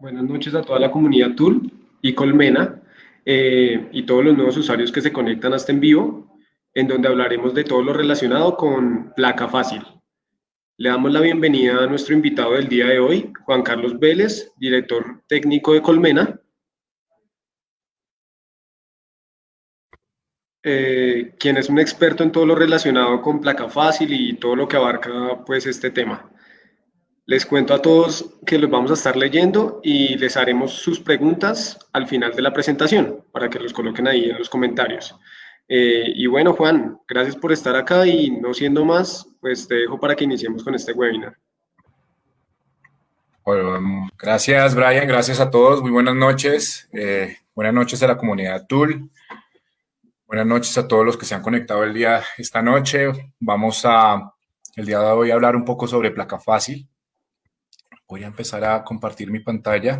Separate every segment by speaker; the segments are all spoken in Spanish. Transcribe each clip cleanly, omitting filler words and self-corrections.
Speaker 1: Buenas noches a toda la comunidad TUL y Colmena y todos los nuevos usuarios que se conectan hasta en vivo, en donde hablaremos de todo lo relacionado con placa fácil. Le damos la bienvenida a nuestro invitado del día de hoy, Juan Carlos Vélez, director técnico de Colmena, quien es un experto en todo lo relacionado con placa fácil y todo lo que abarca pues este tema. Les cuento a todos que los vamos a estar leyendo y les haremos sus preguntas al final de la presentación para que los coloquen ahí en los comentarios. Y bueno, Juan, gracias por estar acá y no siendo más, pues te dejo para que iniciemos con este webinar.
Speaker 2: Bueno, gracias, Brian. Gracias a todos. Muy buenas noches. Buenas noches a la comunidad TUL. Buenas noches a todos los que se han conectado esta noche. El día de hoy a hablar un poco sobre placa fácil. Voy a empezar a compartir mi pantalla.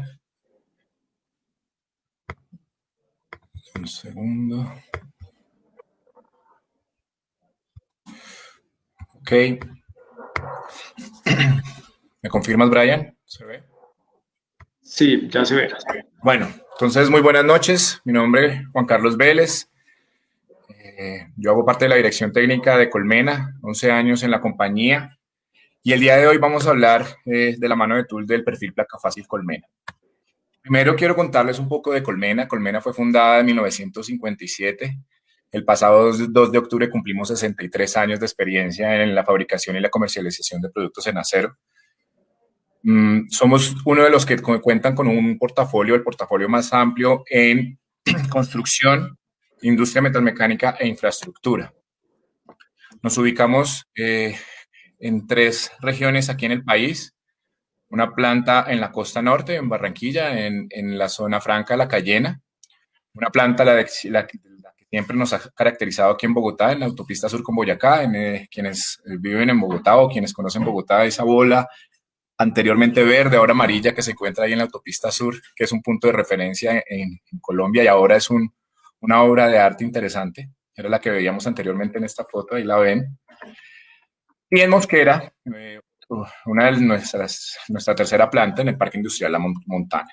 Speaker 2: Un segundo. Ok. ¿Me confirmas, Brian? ¿Se ve?
Speaker 1: Sí, ya se ve.
Speaker 2: Bueno, entonces muy buenas noches. Mi nombre es Juan Carlos Vélez. Yo hago parte de la dirección técnica de Colmena, 11 años en la compañía. Y el día de hoy vamos a hablar de la mano de TUL del perfil Placa Fácil Colmena. Primero quiero contarles un poco de Colmena. Colmena fue fundada en 1957. El pasado 2 de octubre cumplimos 63 años de experiencia en la fabricación y la comercialización de productos en acero. Somos uno de los que cuentan con un portafolio, el portafolio más amplio en construcción, industria metalmecánica e infraestructura. Nos ubicamos en 3 regiones aquí en el país. Una planta en la costa norte, en Barranquilla, en la zona franca, La Cayena. Una planta, la que siempre nos ha caracterizado aquí en Bogotá, en la autopista sur con Boyacá. Quienes viven en Bogotá o quienes conocen Bogotá, esa bola anteriormente verde, ahora amarilla, que se encuentra ahí en la autopista sur, que es un punto de referencia en Colombia y ahora es una obra de arte interesante. Era la que veíamos anteriormente en esta foto, ahí la ven. Y en Mosquera, una de nuestra tercera planta en el Parque Industrial La Montana.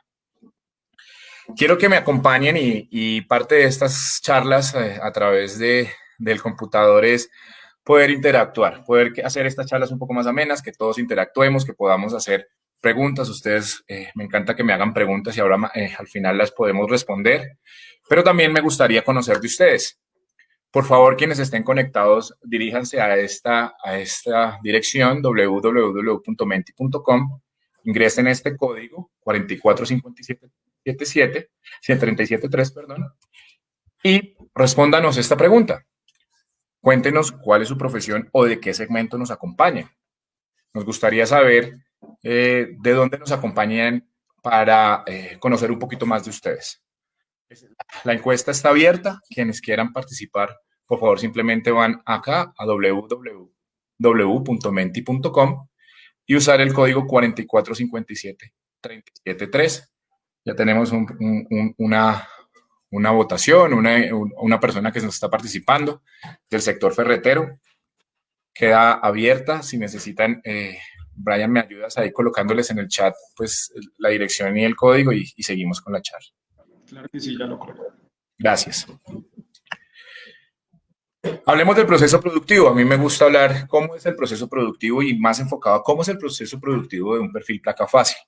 Speaker 2: Quiero que me acompañen y parte de estas charlas a través del computador es poder interactuar, poder hacer estas charlas un poco más amenas, que todos interactuemos, que podamos hacer preguntas. Ustedes, me encanta que me hagan preguntas y ahora al final las podemos responder, pero también me gustaría conocer de ustedes. Por favor, quienes estén conectados, diríjanse a esta dirección www.menti.com, ingresen este código 4457773, perdón, y respóndanos esta pregunta. Cuéntenos cuál es su profesión o de qué segmento nos acompañan. Nos gustaría saber de dónde nos acompañan para conocer un poquito más de ustedes. La encuesta está abierta. Quienes quieran participar, por favor, simplemente van acá a www.menti.com y usar el código 4457373. Ya tenemos una votación, una persona que nos está participando del sector ferretero. Queda abierta. Si necesitan, Brian, me ayudas ahí colocándoles en el chat pues la dirección y el código y seguimos con la charla.
Speaker 1: Claro que sí, ya lo coloco.
Speaker 2: Gracias. Hablemos del proceso productivo. A mí me gusta hablar cómo es el proceso productivo y más enfocado a cómo es el proceso productivo de un perfil placa fácil.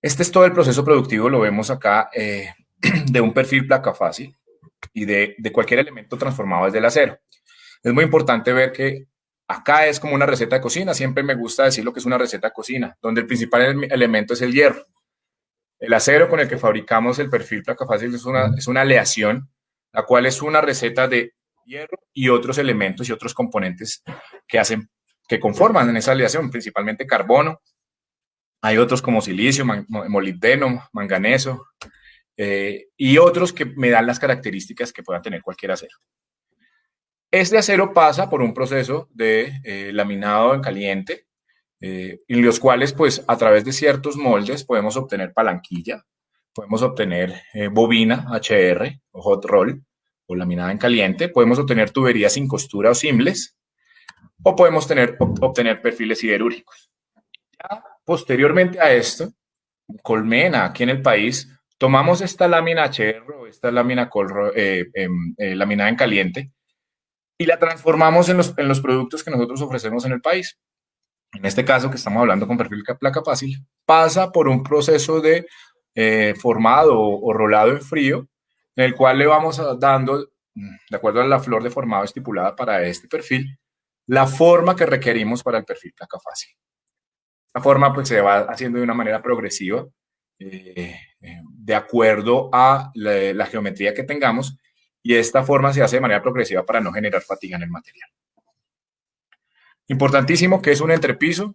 Speaker 2: Este es todo el proceso productivo, lo vemos acá, de un perfil placa fácil y de cualquier elemento transformado desde el acero. Es muy importante ver que acá es como una receta de cocina. Siempre me gusta decir lo que es una receta de cocina, donde el principal elemento es el hierro. El acero con el que fabricamos el perfil placa fácil es una aleación, la cual es una receta de hierro y otros elementos y otros componentes que conforman en esa aleación, principalmente carbono. Hay otros como silicio, molibdeno, manganeso, y otros que me dan las características que puedan tener cualquier acero. Este acero pasa por un proceso de laminado en caliente, en los cuales, pues, a través de ciertos moldes podemos obtener palanquilla, podemos obtener bobina HR o hot roll o laminada en caliente, podemos obtener tuberías sin costura o simples, o podemos obtener perfiles siderúrgicos. Ya posteriormente a esto, Colmena, aquí en el país, tomamos esta lámina HR o esta lámina laminada en caliente y la transformamos en los productos que nosotros ofrecemos en el país. En este caso, que estamos hablando con perfil placa fácil, pasa por un proceso de formado o rolado en frío, en el cual le vamos dando, de acuerdo a la flor de formado estipulada para este perfil, la forma que requerimos para el perfil placa fácil. La forma pues se va haciendo de una manera progresiva, de acuerdo a la geometría que tengamos, y esta forma se hace de manera progresiva para no generar fatiga en el material. Importantísimo que es un entrepiso.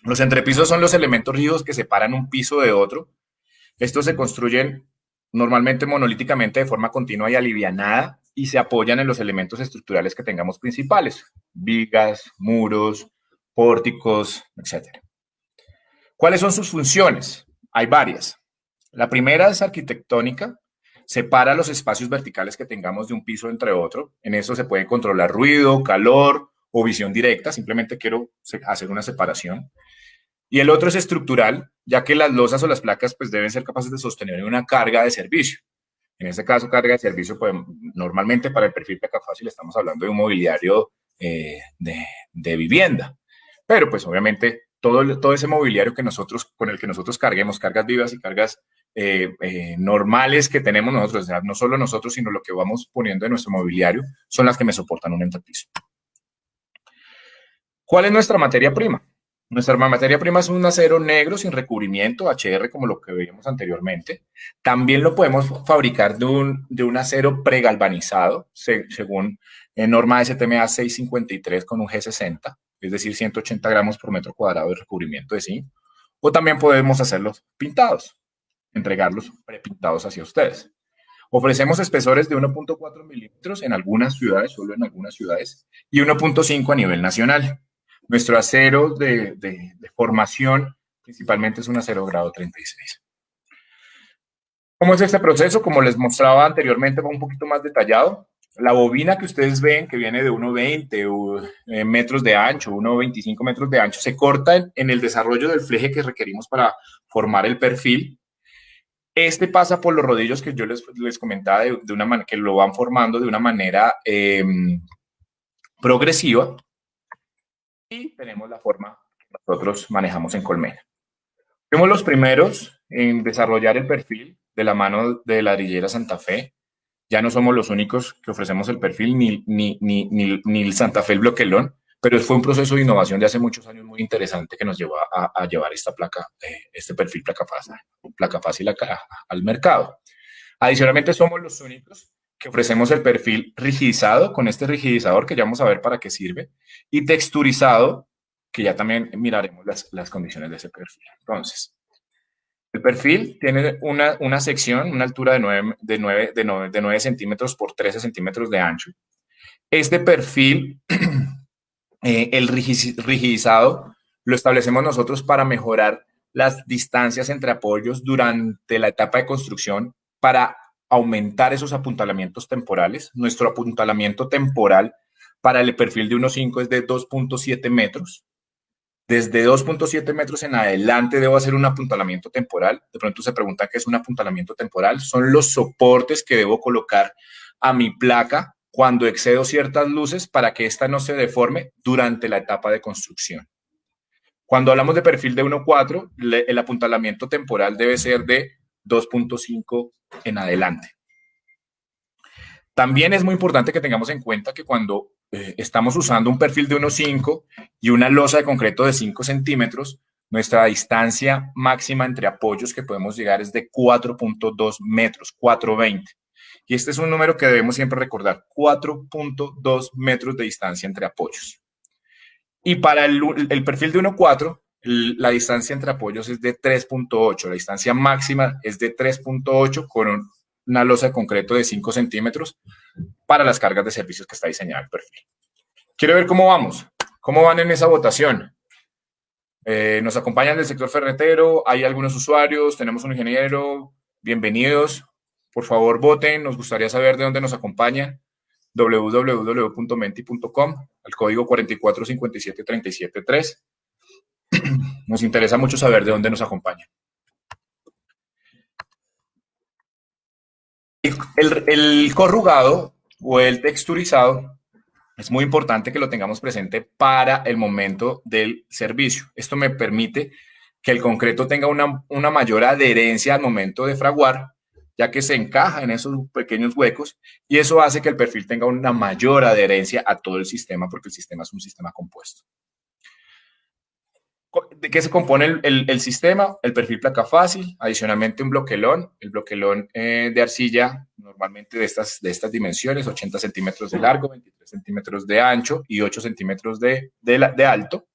Speaker 2: Los entrepisos son los elementos rígidos que separan un piso de otro. Estos se construyen normalmente monolíticamente de forma continua y alivianada y se apoyan en los elementos estructurales que tengamos principales, vigas, muros, pórticos, etc. ¿Cuáles son sus funciones? Hay varias. La primera es arquitectónica, separa los espacios verticales que tengamos de un piso entre otro. En eso se puede controlar ruido, calor o visión directa. Simplemente quiero hacer una separación. Y el otro es estructural, ya que las losas o las placas pues, deben ser capaces de sostener una carga de servicio. En este caso, carga de servicio, pues, normalmente para el perfil placa fácil estamos hablando de un mobiliario de vivienda. Pero pues obviamente todo ese mobiliario con el que nosotros carguemos, cargas vivas y cargas normales que tenemos nosotros, o sea, no solo nosotros, sino lo que vamos poniendo en nuestro mobiliario, son las que me soportan un entrepiso. ¿Cuál es nuestra materia prima? Nuestra materia prima es un acero negro sin recubrimiento, HR, como lo que veíamos anteriormente. También lo podemos fabricar de un acero pregalvanizado, según norma STMA 653 con un G60, es decir, 180 gramos por metro cuadrado de recubrimiento de zinc. O también podemos hacerlos pintados, entregarlos prepintados hacia ustedes. Ofrecemos espesores de 1.4 milímetros en algunas ciudades, solo en algunas ciudades, y 1.5 a nivel nacional. Nuestro acero de formación principalmente es un acero grado 36. ¿Cómo es este proceso? Como les mostraba anteriormente, va un poquito más detallado. La bobina que ustedes ven, que viene de 1,20 metros de ancho, 1,25 metros de ancho, se corta en el desarrollo del fleje que requerimos para formar el perfil. Este pasa por los rodillos que yo les comentaba de una manera que lo van formando de una manera progresiva. Y tenemos la forma que nosotros manejamos en Colmena. Fuimos los primeros en desarrollar el perfil de la mano de Ladrillera Santa Fe. Ya no somos los únicos que ofrecemos el perfil, ni el Santa Fe el bloquelón, pero fue un proceso de innovación de hace muchos años muy interesante que nos llevó a llevar esta placa, este perfil placa fácil al mercado. Adicionalmente, somos los únicos que ofrecemos el perfil rigidizado con este rigidizador que ya vamos a ver para qué sirve y texturizado, que ya también miraremos las condiciones de ese perfil. Entonces, el perfil tiene una sección, una altura de 9 centímetros por 13 centímetros de ancho. Este perfil, el rigidizado, lo establecemos nosotros para mejorar las distancias entre apoyos durante la etapa de construcción para aumentar esos apuntalamientos temporales. Nuestro apuntalamiento temporal para el perfil de 1.5 es de 2.7 metros. Desde 2.7 metros en adelante debo hacer un apuntalamiento temporal. De pronto se preguntan qué es un apuntalamiento temporal. Son los soportes que debo colocar a mi placa cuando excedo ciertas luces para que ésta no se deforme durante la etapa de construcción. Cuando hablamos de perfil de 1.4, el apuntalamiento temporal debe ser de 2.5 en adelante. También es muy importante que tengamos en cuenta que cuando estamos usando un perfil de 1.5 y una losa de concreto de 5 centímetros, nuestra distancia máxima entre apoyos que podemos llegar es de 4.2 metros, 4.20. Y este es un número que debemos siempre recordar, 4.2 metros de distancia entre apoyos. Y para el perfil de 1.4, la distancia entre apoyos es de 3.8. La distancia máxima es de 3.8 con una losa de concreto de 5 centímetros para las cargas de servicios que está diseñado el perfil. Quiero ver cómo vamos. ¿Cómo van en esa votación? Nos acompañan del sector ferretero, hay algunos usuarios, tenemos un ingeniero. Bienvenidos. Por favor, voten. Nos gustaría saber de dónde nos acompañan. www.menti.com, al código 4457373. nos interesa mucho saber de dónde nos acompaña. El corrugado o el texturizado es muy importante que lo tengamos presente para el momento del servicio. Esto me permite que el concreto tenga una mayor adherencia al momento de fraguar, ya que se encaja en esos pequeños huecos y eso hace que el perfil tenga una mayor adherencia a todo el sistema porque el sistema es un sistema compuesto. ¿De qué se compone el sistema? El perfil placa fácil, adicionalmente un bloquelón, el bloquelón de arcilla, normalmente de estas dimensiones, 80 centímetros de largo, 23 centímetros de ancho y 8 centímetros de alto,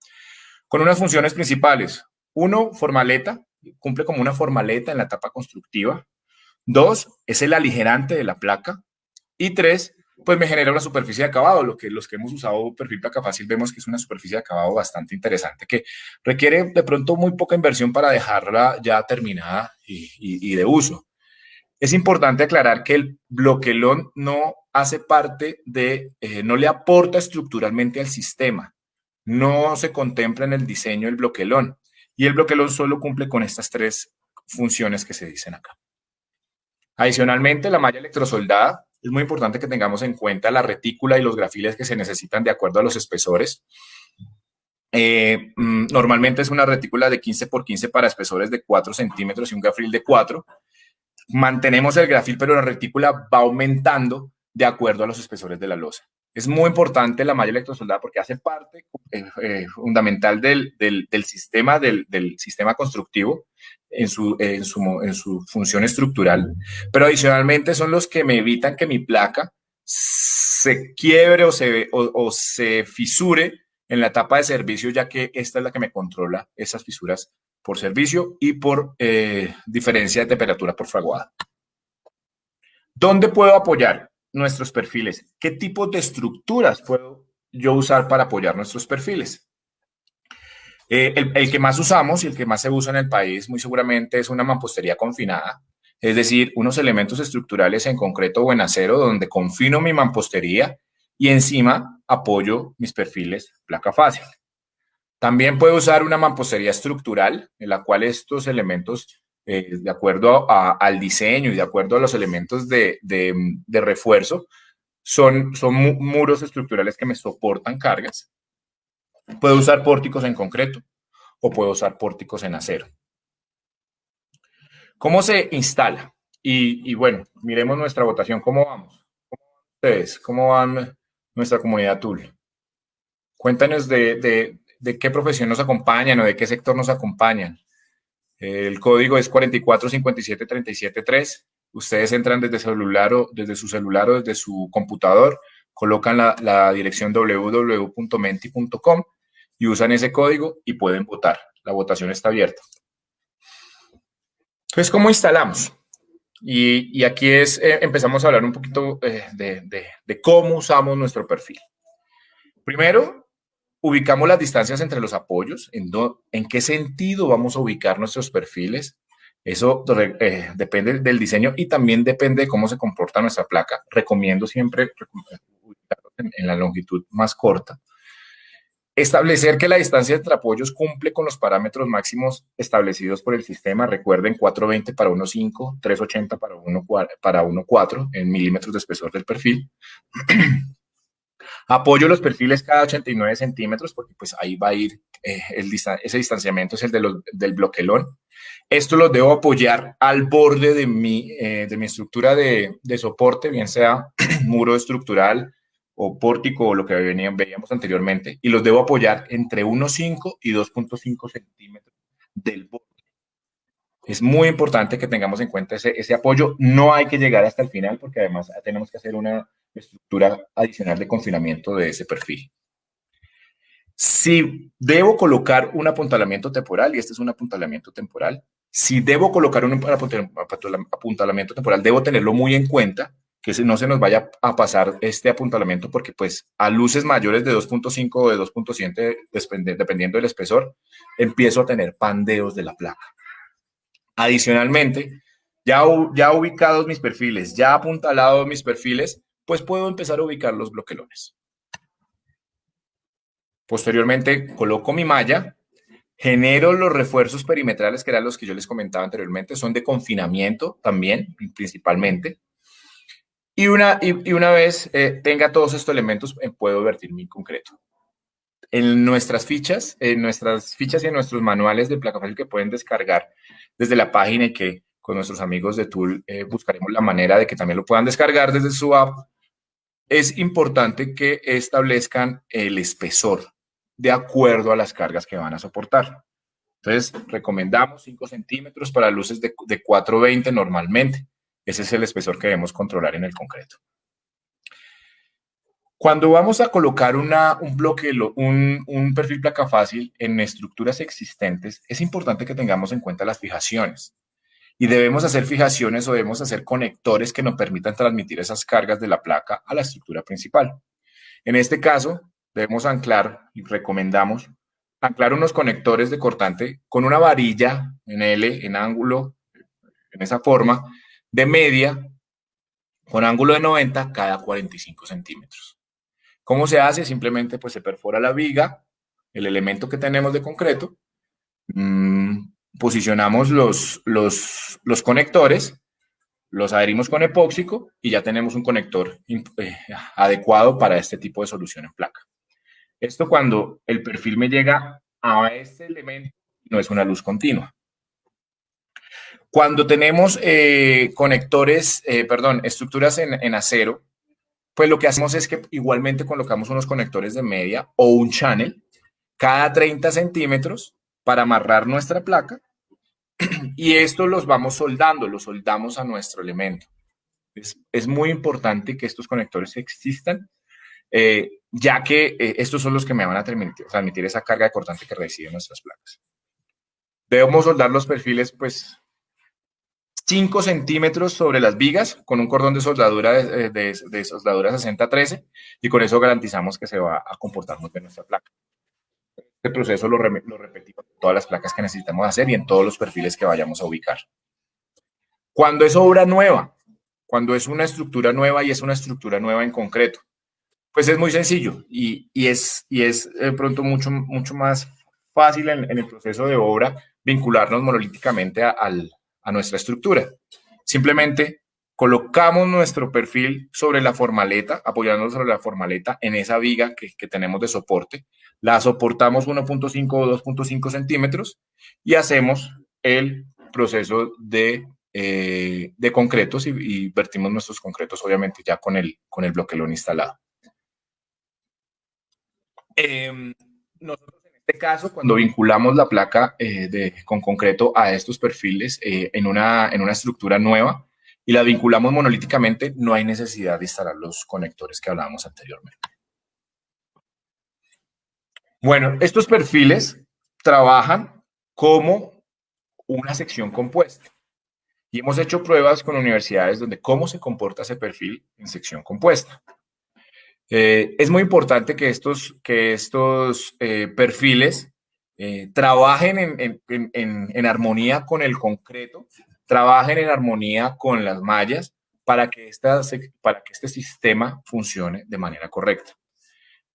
Speaker 2: con unas funciones principales. Uno, formaleta, cumple como una formaleta en la etapa constructiva. Dos, es el aligerante de la placa. Y tres, pues me genera una superficie de acabado. Los que hemos usado perfil placa fácil vemos que es una superficie de acabado bastante interesante que requiere de pronto muy poca inversión para dejarla ya terminada y de uso. Es importante aclarar que el bloquelón no hace parte no le aporta estructuralmente al sistema. No se contempla en el diseño el bloquelón. Y el bloquelón solo cumple con estas tres funciones que se dicen acá. Adicionalmente, la malla electrosoldada, es muy importante que tengamos en cuenta la retícula y los grafiles que se necesitan de acuerdo a los espesores. Normalmente es una retícula de 15 por 15 para espesores de 4 centímetros y un grafil de 4. Mantenemos el grafil, pero la retícula va aumentando de acuerdo a los espesores de la losa. Es muy importante la malla electrosoldada porque hace parte fundamental del sistema, del sistema constructivo en su función estructural, pero adicionalmente son los que me evitan que mi placa se quiebre o se fisure en la etapa de servicio, ya que esta es la que me controla esas fisuras por servicio y por diferencia de temperatura por fraguada. ¿Dónde puedo apoyar nuestros perfiles? ¿Qué tipo de estructuras puedo yo usar para apoyar nuestros perfiles? El que más usamos y el que más se usa en el país muy seguramente es una mampostería confinada, es decir, unos elementos estructurales en concreto o en acero donde confino mi mampostería y encima apoyo mis perfiles placa fácil. También puedo usar una mampostería estructural en la cual estos elementos, de acuerdo al diseño y de acuerdo a los elementos de refuerzo, son muros estructurales que me soportan cargas. Puedo usar pórticos en concreto o puedo usar pórticos en acero. ¿Cómo se instala? Y bueno, miremos nuestra votación. ¿Cómo vamos? ¿Cómo van ustedes? ¿Cómo van nuestra comunidad TOOL? Cuéntanos de qué profesión nos acompañan o de qué sector nos acompañan. El código es 4457373. Ustedes entran desde celular o desde su celular o desde su computador, colocan la dirección www.menti.com y usan ese código y pueden votar. La votación está abierta. Entonces, ¿cómo instalamos? Y aquí empezamos a hablar un poquito de cómo usamos nuestro perfil. Primero, ubicamos las distancias entre los apoyos, en qué sentido vamos a ubicar nuestros perfiles. Eso depende del diseño y también depende de cómo se comporta nuestra placa. Recomiendo siempre ubicarlos en la longitud más corta. Establecer que la distancia entre apoyos cumple con los parámetros máximos establecidos por el sistema. Recuerden, 420 para 1.5, 380 para 1.4 en milímetros de espesor del perfil. Apoyo los perfiles cada 89 centímetros porque pues ahí va a ir ese distanciamiento es el del bloquelón. Esto lo debo apoyar al borde de mi estructura de soporte, bien sea muro estructural o pórtico o lo que veíamos anteriormente, y los debo apoyar entre 1.5 y 2.5 centímetros del borde. Es muy importante que tengamos en cuenta ese apoyo. No hay que llegar hasta el final porque además tenemos que hacer una estructura adicional de confinamiento de ese perfil. Si debo colocar un apuntalamiento temporal, y este es un apuntalamiento temporal, si debo colocar un apuntalamiento temporal, debo tenerlo muy en cuenta, que no se nos vaya a pasar este apuntalamiento porque pues a luces mayores de 2.5 o de 2.7, dependiendo del espesor, empiezo a tener pandeos de la placa. Adicionalmente, ya ubicados mis perfiles, ya apuntalados mis perfiles, pues puedo empezar a ubicar los bloquelones. Posteriormente, coloco mi malla Genero los refuerzos perimetrales, que eran los que yo les comentaba anteriormente, son de confinamiento también, principalmente. Y una vez tenga todos estos elementos, puedo vertir mi concreto. En nuestras fichas y en nuestros manuales de placa fácil que pueden descargar desde la página y que con nuestros amigos de Tool buscaremos la manera de que también lo puedan descargar desde su app, es importante que establezcan el espesor de acuerdo a las cargas que van a soportar. Entonces, recomendamos 5 centímetros para luces de 420 normalmente. Ese es el espesor que debemos controlar en el concreto. Cuando vamos a colocar un perfil placa fácil en estructuras existentes, es importante que tengamos en cuenta las fijaciones. Y debemos hacer fijaciones o debemos hacer conectores que nos permitan transmitir esas cargas de la placa a la estructura principal. En este caso, debemos anclar y recomendamos anclar unos conectores de cortante con una varilla en L, en ángulo, en esa forma, de media, con ángulo de 90 cada 45 centímetros. ¿Cómo se hace? Simplemente pues se perfora la viga, el elemento que tenemos de concreto, posicionamos los conectores, los adherimos con epóxico y ya tenemos un conector adecuado para este tipo de solución en placa. Esto cuando el perfil me llega a este elemento, no es una luz continua. Cuando tenemos estructuras en acero, pues lo que hacemos es que igualmente colocamos unos conectores de media o un channel cada 30 centímetros para amarrar nuestra placa y esto los vamos soldando, los soldamos a nuestro elemento. Es muy importante que estos conectores existan, ya que estos son los que me van a transmitir esa carga de cortante que reciben nuestras placas. Debemos soldar los perfiles, pues, 5 centímetros sobre las vigas con un cordón de soldadura de soldadura 60-13 y con eso garantizamos que se va a comportar muy bien nuestra placa. Este proceso lo repetimos en todas las placas que necesitamos hacer y en todos los perfiles que vayamos a ubicar. Cuando es obra nueva, cuando es una estructura nueva y es una estructura nueva en concreto, pues es muy sencillo y es pronto mucho más fácil en el proceso de obra vincularnos monolíticamente a nuestra estructura. Simplemente colocamos nuestro perfil sobre la formaleta, apoyándonos sobre la formaleta en esa viga que tenemos de soporte. La soportamos 1.5 o 2.5 centímetros y hacemos el proceso de concretos y vertimos nuestros concretos, obviamente, ya con el bloquelón instalado. Nosotros en este caso, cuando vinculamos la placa con concreto a estos perfiles en una estructura nueva y la vinculamos monolíticamente, no hay necesidad de instalar los conectores que hablábamos anteriormente. Bueno, estos perfiles trabajan como una sección compuesta y hemos hecho pruebas con universidades donde cómo se comporta ese perfil en sección compuesta. Es muy importante que estos perfiles trabajen en armonía con el concreto, trabajen en armonía con las mallas para que este sistema funcione de manera correcta.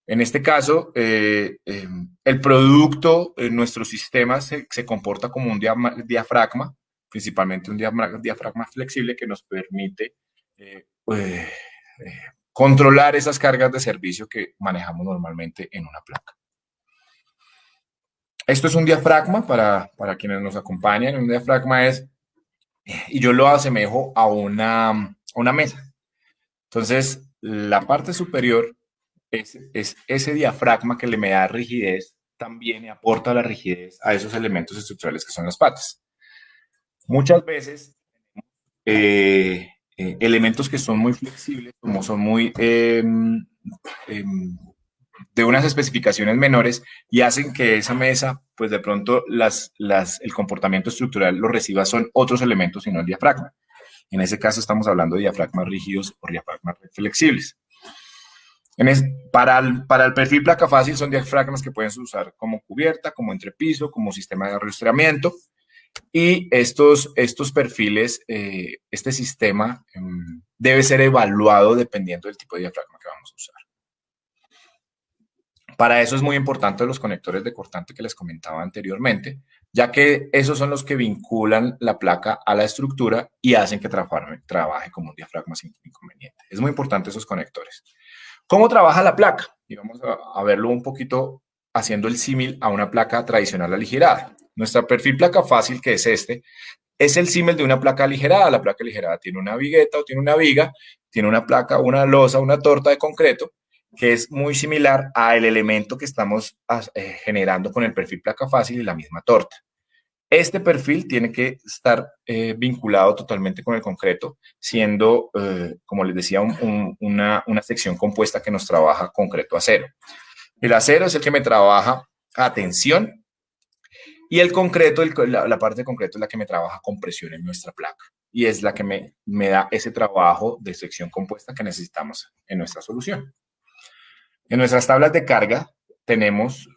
Speaker 2: En este caso, el producto en nuestro sistema se comporta como un diafragma, principalmente un diafragma flexible que nos permite controlar esas cargas de servicio que manejamos normalmente en una placa. Esto es un diafragma para quienes nos acompañan. Un diafragma es, y yo lo asemejo a una mesa. Entonces, la parte superior es ese diafragma que me da rigidez, también aporta la rigidez a esos elementos estructurales que son las patas. Muchas veces elementos que son muy flexibles, como son muy de unas especificaciones menores y hacen que esa mesa, pues de pronto el comportamiento estructural lo reciba son otros elementos y no el diafragma. En ese caso estamos hablando de diafragmas rígidos o diafragmas flexibles. Para el perfil placa fácil son diafragmas que pueden usar como cubierta, como entrepiso, como sistema de arrastramiento. Y estos perfiles, este sistema debe ser evaluado dependiendo del tipo de diafragma que vamos a usar. Para eso es muy importante los conectores de cortante que les comentaba anteriormente, ya que esos son los que vinculan la placa a la estructura y hacen que trabaje como un diafragma sin inconveniente. Es muy importante esos conectores. ¿Cómo trabaja la placa? Y vamos a verlo un poquito haciendo el símil a una placa tradicional aligerada. Nuestro perfil placa fácil, que es este, es el símil de una placa aligerada. La placa aligerada tiene una vigueta o tiene una viga, tiene una placa, una losa, una torta de concreto, que es muy similar al elemento que estamos generando con el perfil placa fácil y la misma torta. Este perfil tiene que estar vinculado totalmente con el concreto, siendo, como les decía, una sección compuesta que nos trabaja concreto acero. El acero es el que me trabaja a tensión y el concreto, la parte de concreto es la que me trabaja con presión en nuestra placa y es la que me da ese trabajo de sección compuesta que necesitamos en nuestra solución. En nuestras tablas de carga tenemos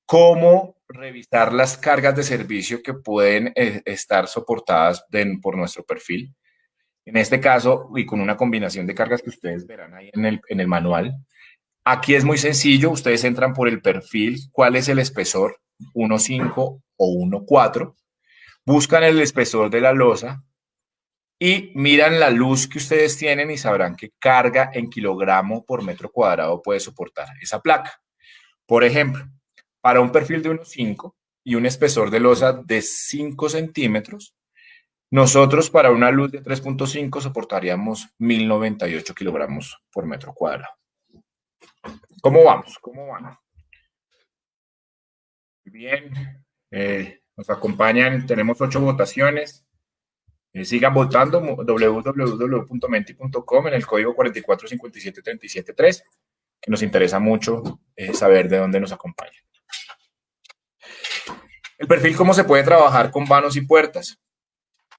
Speaker 2: cómo revisar las cargas de servicio que pueden estar soportadas por nuestro perfil. En este caso, y con una combinación de cargas que ustedes verán ahí en el manual, aquí es muy sencillo, ustedes entran por el perfil, cuál es el espesor, 1.5 o 1.4, buscan el espesor de la losa y miran la luz que ustedes tienen y sabrán qué carga en kilogramo por metro cuadrado puede soportar esa placa. Por ejemplo, para un perfil de 1.5 y un espesor de losa de 5 centímetros, nosotros para una luz de 3.5 soportaríamos 1098 kilogramos por metro cuadrado. ¿Cómo vamos? ¿Cómo van? Bien, nos acompañan, tenemos 8 votaciones. Sigan votando www.menti.com en el código 4457373, que nos interesa mucho saber de dónde nos acompañan. El perfil, ¿cómo se puede trabajar con vanos y puertas?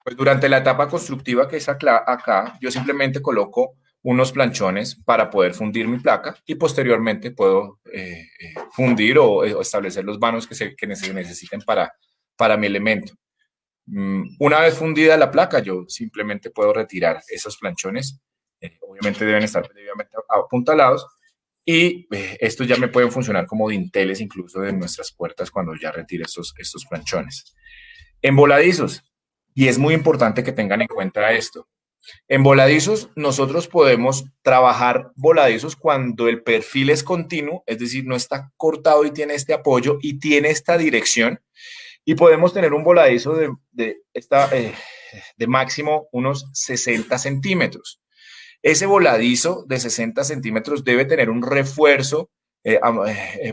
Speaker 2: Pues durante la etapa constructiva que es acá, yo simplemente coloco unos planchones para poder fundir mi placa y posteriormente puedo fundir o establecer los vanos que se necesiten para mi elemento. Una vez fundida la placa, yo simplemente puedo retirar esos planchones. Obviamente deben estar debidamente apuntalados y estos ya me pueden funcionar como dinteles incluso de nuestras puertas cuando ya retire estos planchones. En voladizos, y es muy importante que tengan en cuenta esto. En voladizos, nosotros podemos trabajar voladizos cuando el perfil es continuo, es decir, no está cortado y tiene este apoyo y tiene esta dirección. Y podemos tener un voladizo de máximo unos 60 centímetros. Ese voladizo de 60 centímetros debe tener un refuerzo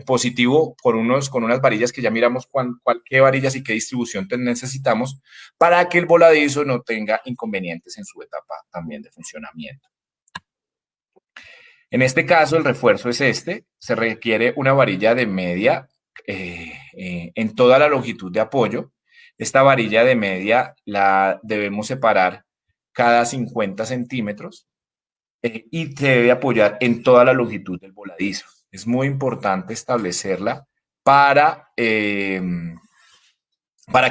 Speaker 2: positivo con unas varillas que ya miramos qué varillas y qué distribución necesitamos para que el voladizo no tenga inconvenientes en su etapa también de funcionamiento. En este caso, el refuerzo es se requiere una varilla de media en toda la longitud de apoyo. Esta varilla de media la debemos separar cada 50 centímetros y se debe apoyar en toda la longitud del voladizo. Es muy importante establecerla para que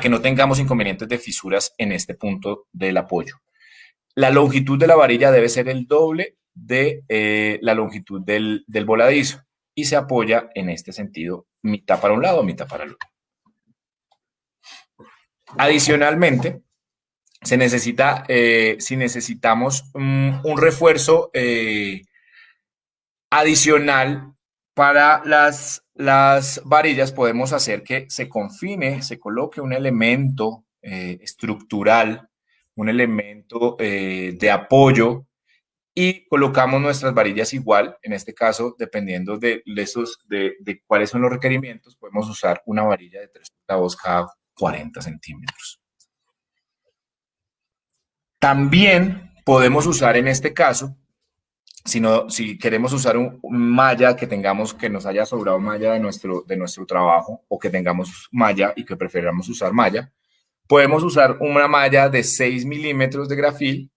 Speaker 2: no tengamos inconvenientes de fisuras en este punto del apoyo. La longitud de la varilla debe ser el doble de la longitud del voladizo y se apoya en este sentido, mitad para un lado, mitad para el otro. Adicionalmente, se necesita, si necesitamos un refuerzo adicional para las varillas, podemos hacer que se confine, se coloque un elemento estructural, un elemento de apoyo y colocamos nuestras varillas igual. En este caso, dependiendo de cuáles son los requerimientos, podemos usar una varilla de 3/8 cada 40 centímetros. También podemos usar en este caso, si queremos usar un malla que nos haya sobrado malla de nuestro trabajo o que tengamos malla y que prefiramos usar malla, podemos usar una malla de 6 milímetros de grafil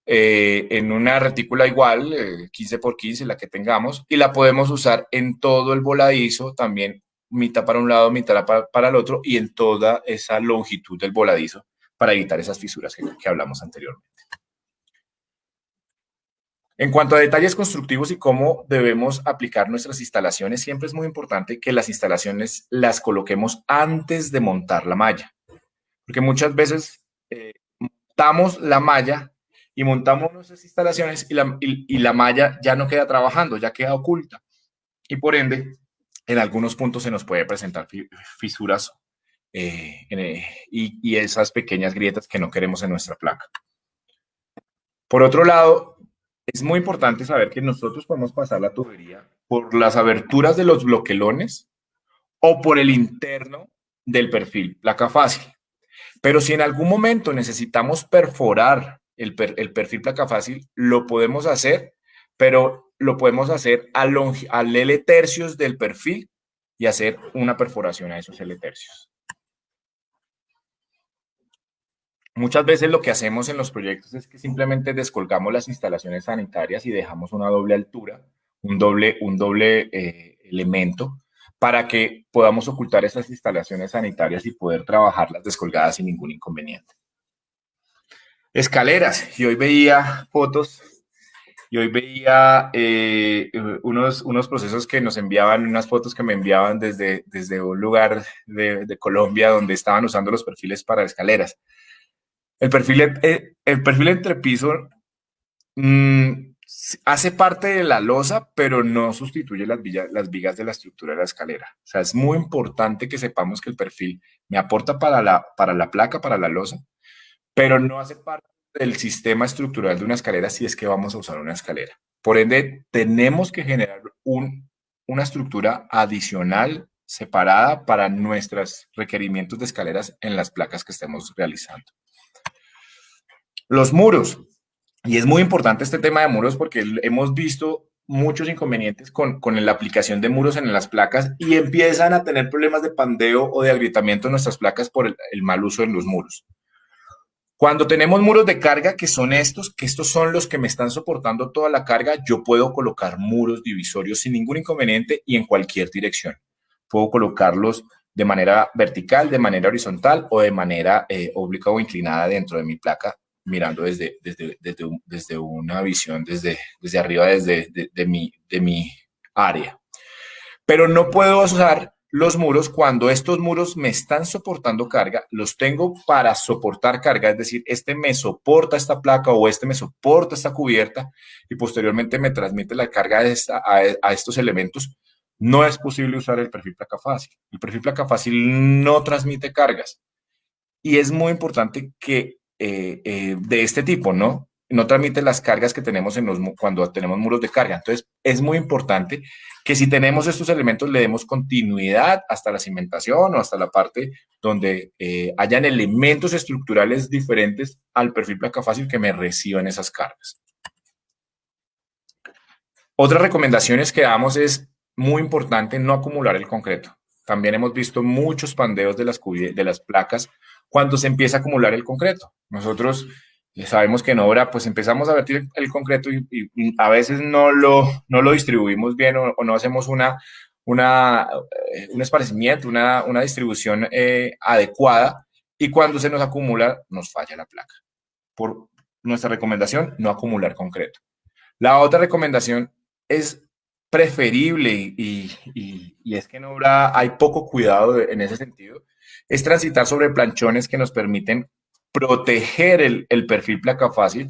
Speaker 2: en una retícula igual, 15 por 15, la que tengamos, y la podemos usar en todo el voladizo, también mitad para un lado, mitad para el otro, y en toda esa longitud del voladizo para evitar esas fisuras que hablamos anteriormente. En cuanto a detalles constructivos y cómo debemos aplicar nuestras instalaciones, siempre es muy importante que las instalaciones las coloquemos antes de montar la malla, porque muchas veces montamos la malla y montamos nuestras instalaciones y la malla ya no queda trabajando, ya queda oculta y por ende en algunos puntos se nos puede presentar fisuras y esas pequeñas grietas que no queremos en nuestra placa. Por otro lado, es muy importante saber que nosotros podemos pasar la tubería por las aberturas de los bloquelones o por el interno del perfil placa fácil. Pero si en algún momento necesitamos perforar el perfil placa fácil, lo podemos hacer, pero lo podemos hacer al L tercios del perfil y hacer una perforación a esos L tercios. Muchas veces lo que hacemos en los proyectos es que simplemente descolgamos las instalaciones sanitarias y dejamos una doble altura, un doble elemento, para que podamos ocultar esas instalaciones sanitarias y poder trabajarlas descolgadas sin ningún inconveniente. Escaleras. Y hoy veía fotos y hoy veía unos procesos que nos enviaban, unas fotos que me enviaban desde un lugar de Colombia donde estaban usando los perfiles para escaleras. El perfil entrepiso hace parte de la losa, pero no sustituye las vigas de la estructura de la escalera. O sea, es muy importante que sepamos que el perfil me aporta para la placa, para la losa, pero no hace parte del sistema estructural de una escalera si es que vamos a usar una escalera. Por ende, tenemos que generar una estructura adicional separada para nuestros requerimientos de escaleras en las placas que estemos realizando. Los muros. Y es muy importante este tema de muros porque hemos visto muchos inconvenientes con la aplicación de muros en las placas y empiezan a tener problemas de pandeo o de agrietamiento en nuestras placas por el mal uso en los muros. Cuando tenemos muros de carga, que estos son los que me están soportando toda la carga, yo puedo colocar muros divisorios sin ningún inconveniente y en cualquier dirección. Puedo colocarlos de manera vertical, de manera horizontal o de manera oblicuo o inclinada dentro de mi placa, mirando desde una visión, desde arriba, de mi área. Pero no puedo usar los muros cuando estos muros me están soportando carga, los tengo para soportar carga, es decir, este me soporta esta placa o este me soporta esta cubierta y posteriormente me transmite la carga a estos elementos. No es posible usar el perfil placa fácil. El perfil placa fácil no transmite cargas y es muy importante que de este tipo, ¿no? No transmite las cargas que tenemos cuando tenemos muros de carga. Entonces, es muy importante que si tenemos estos elementos le demos continuidad hasta la cimentación o hasta la parte donde hayan elementos estructurales diferentes al perfil placa fácil que me reciban esas cargas. Otras recomendaciones que damos es muy importante no acumular el concreto. También hemos visto muchos pandeos de las placas cuando se empieza a acumular el concreto. Nosotros sabemos que en obra pues empezamos a vertir el concreto y a veces no lo distribuimos bien o no hacemos un esparcimiento, una distribución adecuada y cuando se nos acumula nos falla la placa. Por nuestra recomendación, no acumular concreto. La otra recomendación es preferible y es que en obra hay poco cuidado en ese sentido, es transitar sobre planchones que nos permiten proteger el perfil placa fácil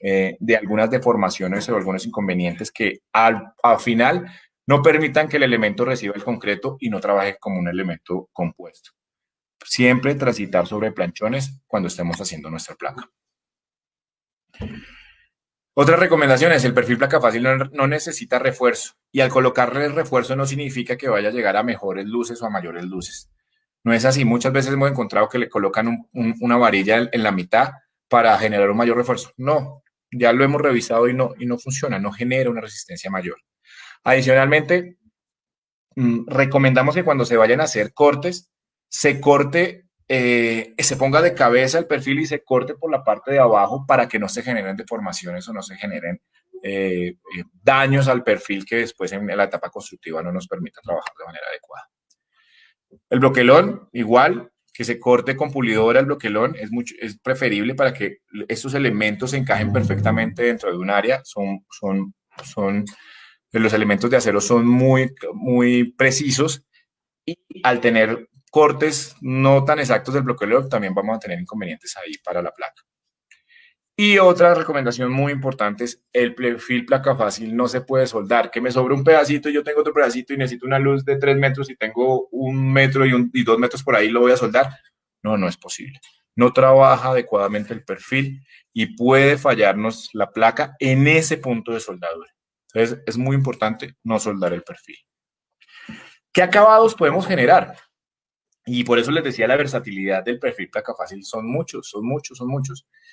Speaker 2: de algunas deformaciones o algunos inconvenientes que al final no permitan que el elemento reciba el concreto y no trabaje como un elemento compuesto. Siempre transitar sobre planchones cuando estemos haciendo nuestra placa. Otra recomendación es el perfil placa fácil no necesita refuerzo y al colocarle refuerzo no significa que vaya a llegar a mejores luces o a mayores luces. No es así. Muchas veces hemos encontrado que le colocan una varilla en la mitad para generar un mayor refuerzo. No, ya lo hemos revisado y no funciona, no genera una resistencia mayor. Adicionalmente, recomendamos que cuando se vayan a hacer cortes, se ponga de cabeza el perfil y se corte por la parte de abajo para que no se generen deformaciones o no se generen daños al perfil que después en la etapa constructiva no nos permita trabajar de manera adecuada. El bloquelón, igual que se corte con pulidora el bloquelón es preferible para que estos elementos se encajen perfectamente dentro de un área. Los elementos de acero son muy precisos y al tener cortes no tan exactos del bloquelón también vamos a tener inconvenientes ahí para la placa. Y otra recomendación muy importante es el perfil placa fácil no se puede soldar. Que me sobra un pedacito y yo tengo otro pedacito y necesito una luz de 3 metros y tengo 1 metro y 2 metros por ahí, ¿lo voy a soldar? No, no es posible. No trabaja adecuadamente el perfil y puede fallarnos la placa en ese punto de soldadura. Entonces, es muy importante no soldar el perfil. ¿Qué acabados podemos generar? Y por eso les decía la versatilidad del perfil placa fácil. Son muchos.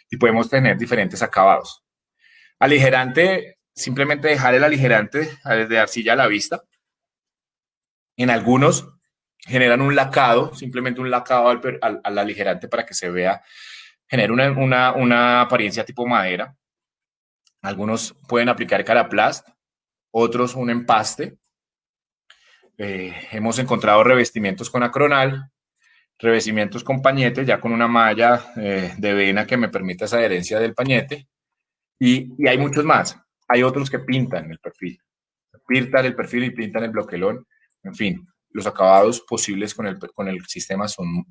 Speaker 2: Y podemos tener diferentes acabados. Aligerante, simplemente dejar el aligerante de arcilla a la vista. En algunos generan un lacado, simplemente un lacado al aligerante para que se vea, genera una apariencia tipo madera. Algunos pueden aplicar caraplast, otros un empaste. Hemos encontrado revestimientos con acronal, revestimientos con pañete, ya con una malla de vena que me permita esa adherencia del pañete. Y hay muchos más. Hay otros que pintan el perfil. Pintan el perfil y pintan el bloquelón. En fin, los acabados posibles con el sistema son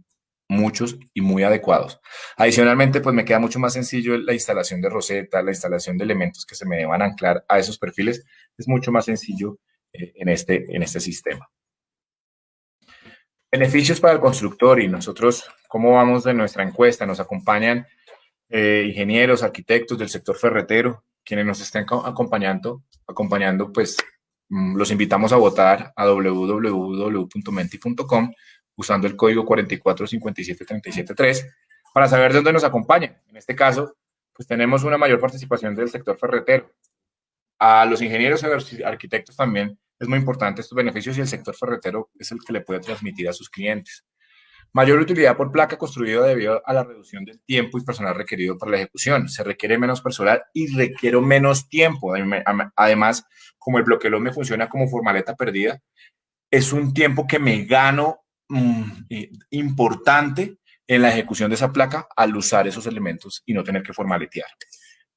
Speaker 2: muchos y muy adecuados. Adicionalmente, pues me queda mucho más sencillo la instalación de roseta, la instalación de elementos que se me deban anclar a esos perfiles. Es mucho más sencillo en este sistema. Beneficios para el constructor y nosotros, ¿cómo vamos de nuestra encuesta? Nos acompañan ingenieros, arquitectos del sector ferretero, quienes nos estén acompañando, pues los invitamos a votar a www.menti.com usando el código 4457373 para saber de dónde nos acompañan. En este caso, pues tenemos una mayor participación del sector ferretero. A los ingenieros y arquitectos también es muy importante estos beneficios y el sector ferretero es el que le puede transmitir a sus clientes. Mayor utilidad por placa construida debido a la reducción del tiempo y personal requerido para la ejecución. Se requiere menos personal y requiero menos tiempo. Además, como el bloquelón me funciona como formaleta perdida, es un tiempo que me gano importante en la ejecución de esa placa al usar esos elementos y no tener que formaletear.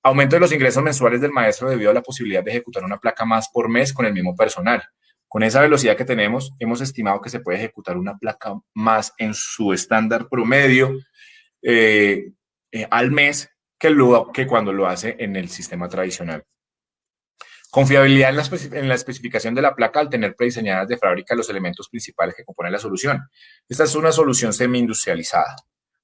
Speaker 2: Aumento de los ingresos mensuales del maestro debido a la posibilidad de ejecutar una placa más por mes con el mismo personal. Con esa velocidad que tenemos, hemos estimado que se puede ejecutar una placa más en su estándar promedio al mes que cuando lo hace en el sistema tradicional. Confiabilidad en la especificación de la placa al tener prediseñadas de fábrica los elementos principales que componen la solución. Esta es una solución semi-industrializada.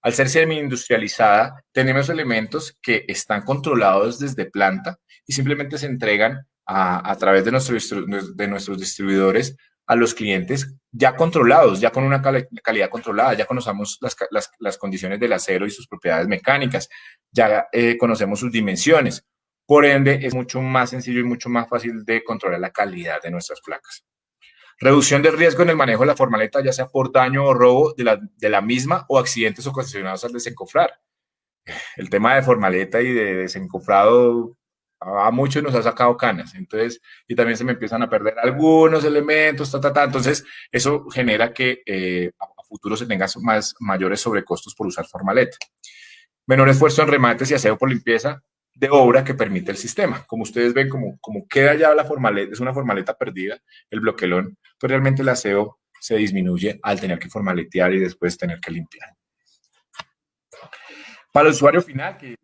Speaker 2: Al ser semi-industrializada, tenemos elementos que están controlados desde planta y simplemente se entregan a través de nuestros distribuidores a los clientes ya controlados, ya con una calidad controlada, ya conocemos las condiciones del acero y sus propiedades mecánicas, ya conocemos sus dimensiones. Por ende, es mucho más sencillo y mucho más fácil de controlar la calidad de nuestras placas. Reducción de riesgo en el manejo de la formaleta, ya sea por daño o robo de la misma o accidentes ocasionados al desencofrar. El tema de formaleta y de desencofrado a muchos nos ha sacado canas, entonces, y también se me empiezan a perder algunos elementos, entonces eso genera que a futuro se tenga mayores sobrecostos por usar formaleta. Menor esfuerzo en remates y aseo por limpieza de obra que permite el sistema. Como ustedes ven, como queda ya la formaleta, es una formaleta perdida, el bloquelón, pues realmente el aseo se disminuye al tener que formaletear y después tener que limpiar. Para el usuario final, que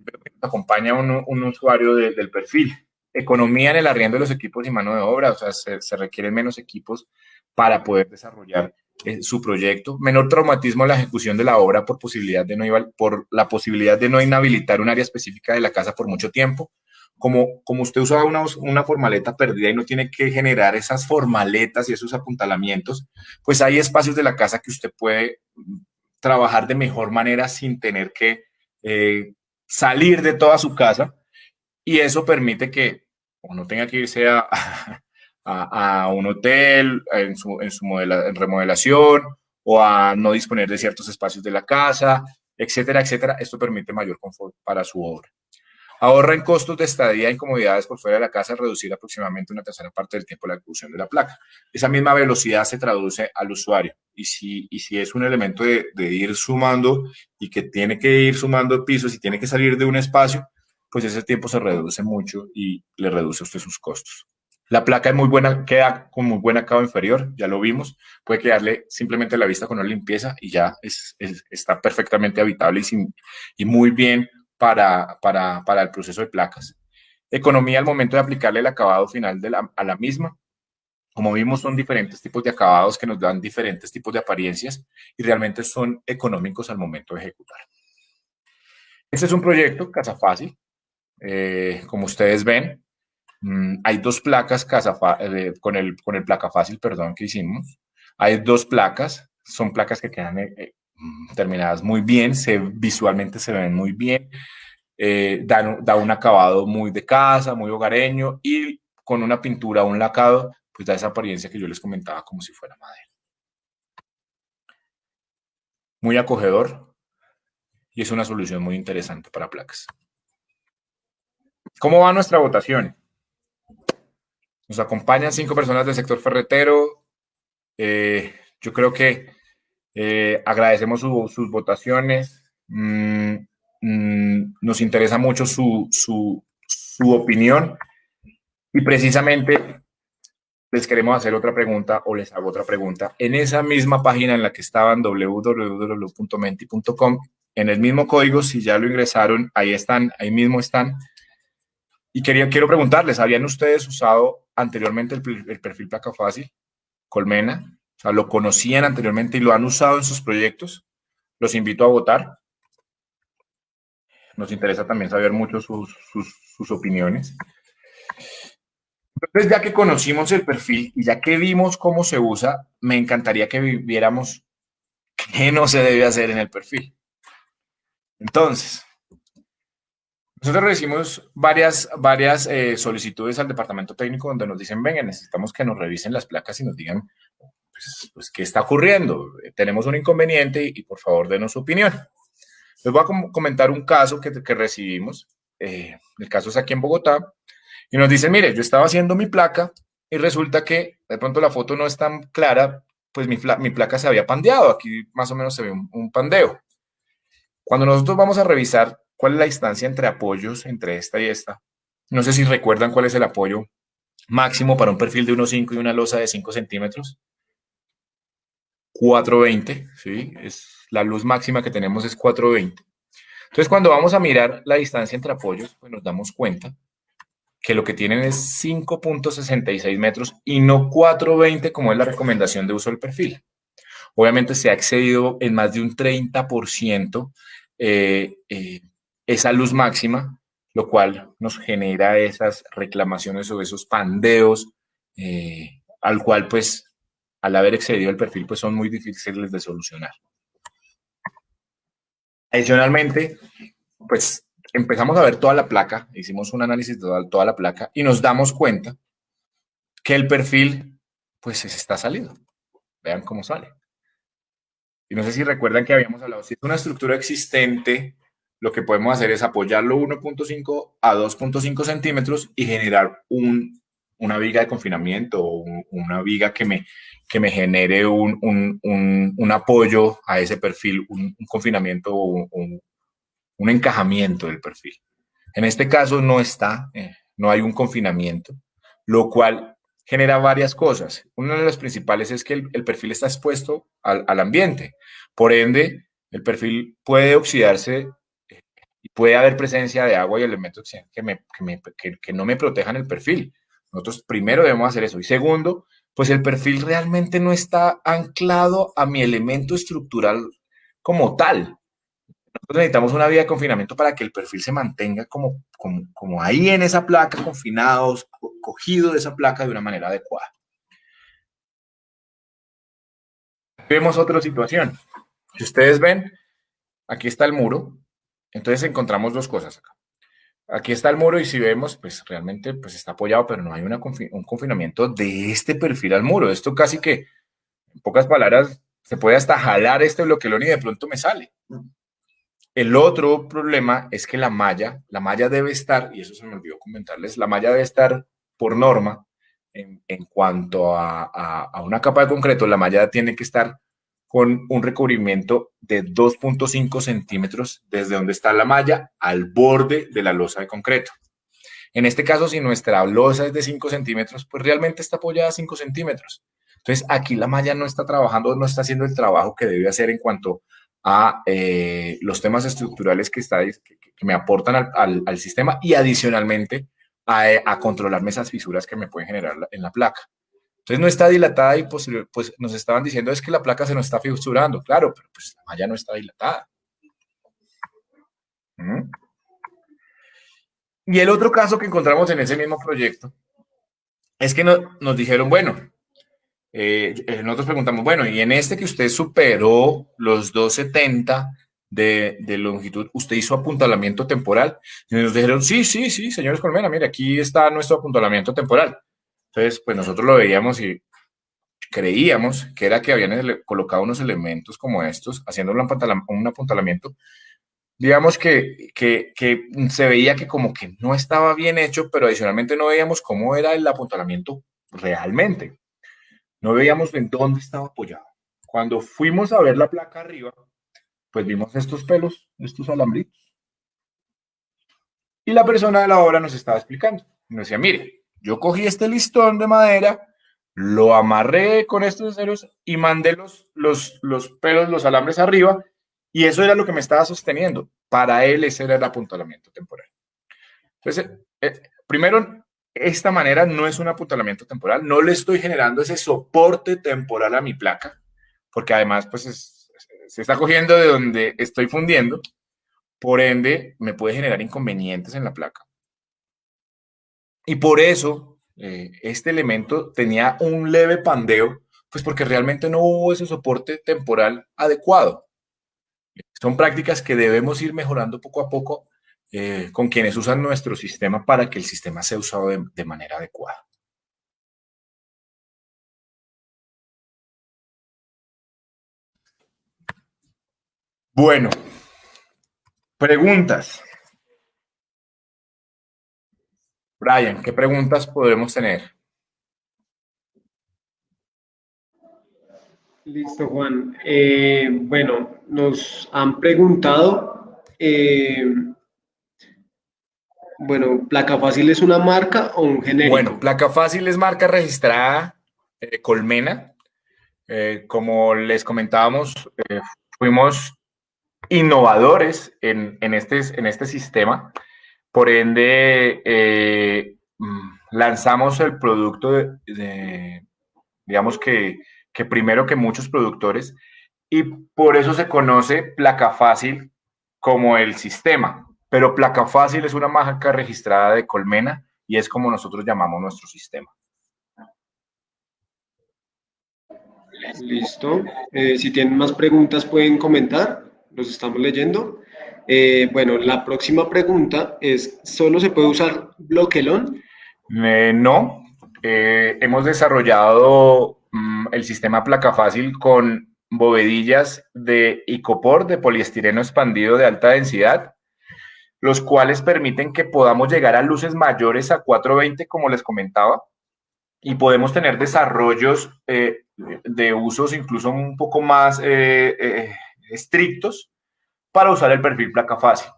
Speaker 2: acompaña un usuario del perfil, economía en el arriendo de los equipos y mano de obra, o sea, se requieren menos equipos para poder desarrollar su proyecto, menor traumatismo en la ejecución de la obra por la posibilidad de no inhabilitar un área específica de la casa por mucho tiempo. Como usted usa una formaleta perdida y no tiene que generar esas formaletas y esos apuntalamientos, pues hay espacios de la casa que usted puede trabajar de mejor manera sin tener que salir de toda su casa, y eso permite que uno tenga que irse a un hotel en remodelación o a no disponer de ciertos espacios de la casa, etcétera, etcétera. Esto permite mayor confort para su obra. Ahorra en costos de estadía e incomodidades por fuera de la casa, reducir aproximadamente una tercera parte del tiempo de la ejecución de la placa. Esa misma velocidad se traduce al usuario. Y si es un elemento de ir sumando y que tiene que ir sumando pisos y tiene que salir de un espacio, pues ese tiempo se reduce mucho y le reduce a usted sus costos. La placa es muy buena, queda con muy buen acabado inferior, ya lo vimos. Puede quedarle simplemente la vista con una limpieza y ya está perfectamente habitable y muy bien para el proceso de placas. Economía al momento de aplicarle el acabado final a la misma. Como vimos, son diferentes tipos de acabados que nos dan diferentes tipos de apariencias y realmente son económicos al momento de ejecutar. Este es un proyecto Casa Fácil. Como ustedes ven, hay dos placas con el placa fácil, perdón, que hicimos. Hay dos placas, son placas que quedan terminadas muy bien, visualmente se ven muy bien, da un acabado muy de casa, muy hogareño y con una pintura, un lacado, pues da esa apariencia que yo les comentaba como si fuera madera. Muy acogedor y es una solución muy interesante para placas. ¿Cómo va nuestra votación? Nos acompañan 5 personas del sector ferretero. Yo creo que agradecemos sus votaciones. Nos interesa mucho su opinión y precisamente les queremos hacer otra pregunta o les hago otra pregunta. En esa misma página en la que estaban www.menti.com, en el mismo código, si ya lo ingresaron, ahí están, ahí mismo están. Y quiero preguntarles, ¿habían ustedes usado anteriormente el perfil Placa Fácil, Colmena? O sea, ¿lo conocían anteriormente y lo han usado en sus proyectos? Los invito a votar. Nos interesa también saber mucho sus opiniones. Entonces, ya que conocimos el perfil y ya que vimos cómo se usa, me encantaría que viéramos qué no se debe hacer en el perfil. Entonces, nosotros recibimos varias solicitudes al departamento técnico donde nos dicen, venga, necesitamos que nos revisen las placas y nos digan, pues ¿qué está ocurriendo? Tenemos un inconveniente y por favor denos su opinión. Les voy a comentar un caso que recibimos. El caso es aquí en Bogotá. Y nos dicen, mire, yo estaba haciendo mi placa y resulta que de pronto la foto no es tan clara, pues mi placa se había pandeado. Aquí más o menos se ve un pandeo. Cuando nosotros vamos a revisar cuál es la distancia entre apoyos, entre esta y esta, no sé si recuerdan cuál es el apoyo máximo para un perfil de 1.5 y una losa de 5 centímetros. 420, ¿sí? La luz máxima que tenemos es 420. Entonces, cuando vamos a mirar la distancia entre apoyos, pues nos damos cuenta que lo que tienen es 5.66 metros y no 420 como es la recomendación de uso del perfil. Obviamente se ha excedido en más de un 30% esa luz máxima, lo cual nos genera esas reclamaciones o esos pandeos, al cual pues al haber excedido el perfil pues son muy difíciles de solucionar. Adicionalmente, pues empezamos a ver toda la placa, hicimos un análisis de toda la placa y nos damos cuenta que el perfil pues se está saliendo. Vean cómo sale. Y no sé si recuerdan que habíamos hablado, si es una estructura existente, lo que podemos hacer es apoyarlo 1.5 a 2.5 centímetros y generar una viga de confinamiento o una viga que me genere un apoyo a ese perfil, un confinamiento o un encajamiento del perfil. En este caso no hay un confinamiento, lo cual genera varias cosas. Una de las principales es que el perfil está expuesto al ambiente. Por ende, el perfil puede oxidarse y puede haber presencia de agua y elementos que no me protejan el perfil. Nosotros primero debemos hacer eso. Y segundo, pues el perfil realmente no está anclado a mi elemento estructural como tal. Nosotros necesitamos una vía de confinamiento para que el perfil se mantenga como ahí en esa placa, confinado, cogido de esa placa de una manera adecuada. Vemos otra situación. Si ustedes ven, aquí está el muro. Entonces encontramos dos cosas acá. Aquí está el muro y si vemos, pues realmente pues está apoyado, pero no hay un confinamiento de este perfil al muro. Esto casi que, en pocas palabras, se puede hasta jalar este bloquelón y de pronto me sale. El otro problema es que la malla debe estar, y eso se me olvidó comentarles, la malla debe estar por norma en cuanto a una capa de concreto, la malla tiene que estar con un recubrimiento de 2.5 centímetros desde donde está la malla al borde de la losa de concreto. En este caso, si nuestra losa es de 5 centímetros, pues realmente está apoyada a 5 centímetros. Entonces, aquí la malla no está trabajando, no está haciendo el trabajo que debe hacer en cuanto a los temas estructurales que me aportan al sistema y adicionalmente a controlarme esas fisuras que me pueden generar en la placa. Entonces no está dilatada y pues nos estaban diciendo es que la placa se nos está fisurando. Claro, pero pues la malla no está dilatada. Y el otro caso que encontramos en ese mismo proyecto es que nos dijeron, bueno, nosotros preguntamos, bueno, y en este que usted superó los 270 de longitud, ¿usted hizo apuntalamiento temporal? Y nos dijeron, sí, señores Colmena, mire, aquí está nuestro apuntalamiento temporal. Entonces, pues nosotros lo veíamos y creíamos que era que habían colocado unos elementos como estos, haciendo un apuntalamiento, digamos que se veía que como que no estaba bien hecho, pero adicionalmente no veíamos cómo era el apuntalamiento realmente. No veíamos en dónde estaba apoyado. Cuando fuimos a ver la placa arriba, pues vimos estos pelos, estos alambritos. Y la persona de la obra nos estaba explicando. Nos decía, mire, yo cogí este listón de madera, lo amarré con estos ceros y mandé los pelos, los alambres arriba, y eso era lo que me estaba sosteniendo. Para él ese era el apuntalamiento temporal. Entonces, primero, esta manera no es un apuntalamiento temporal, no le estoy generando ese soporte temporal a mi placa, porque además pues se está cogiendo de donde estoy fundiendo, por ende me puede generar inconvenientes en la placa. Y por eso este elemento tenía un leve pandeo, pues porque realmente no hubo ese soporte temporal adecuado. Son prácticas que debemos ir mejorando poco a poco con quienes usan nuestro sistema para que el sistema sea usado de manera adecuada. Bueno, preguntas. Brian, ¿qué preguntas podemos tener?
Speaker 1: Listo, Juan. Bueno, nos han preguntado, bueno, ¿Placa Fácil es una marca o un
Speaker 2: Bueno,
Speaker 1: genérico?
Speaker 2: Placa Fácil es marca registrada Colmena. Como les comentábamos, fuimos innovadores en este sistema. Por ende, lanzamos el producto digamos que primero que muchos productores, y por eso se conoce Placa Fácil como el sistema. Pero Placa Fácil es una marca registrada de Colmena y es como nosotros llamamos nuestro sistema.
Speaker 1: Listo. Si tienen más preguntas pueden comentar, los estamos leyendo. Bueno, la próxima pregunta es, ¿solo se puede usar bloquelón?
Speaker 2: No, hemos desarrollado el sistema Placa Fácil con bovedillas de icopor, de poliestireno expandido de alta densidad, los cuales permiten que podamos llegar a luces mayores a 420, como les comentaba, y podemos tener desarrollos de usos incluso un poco más estrictos para usar el perfil Placa Fácil.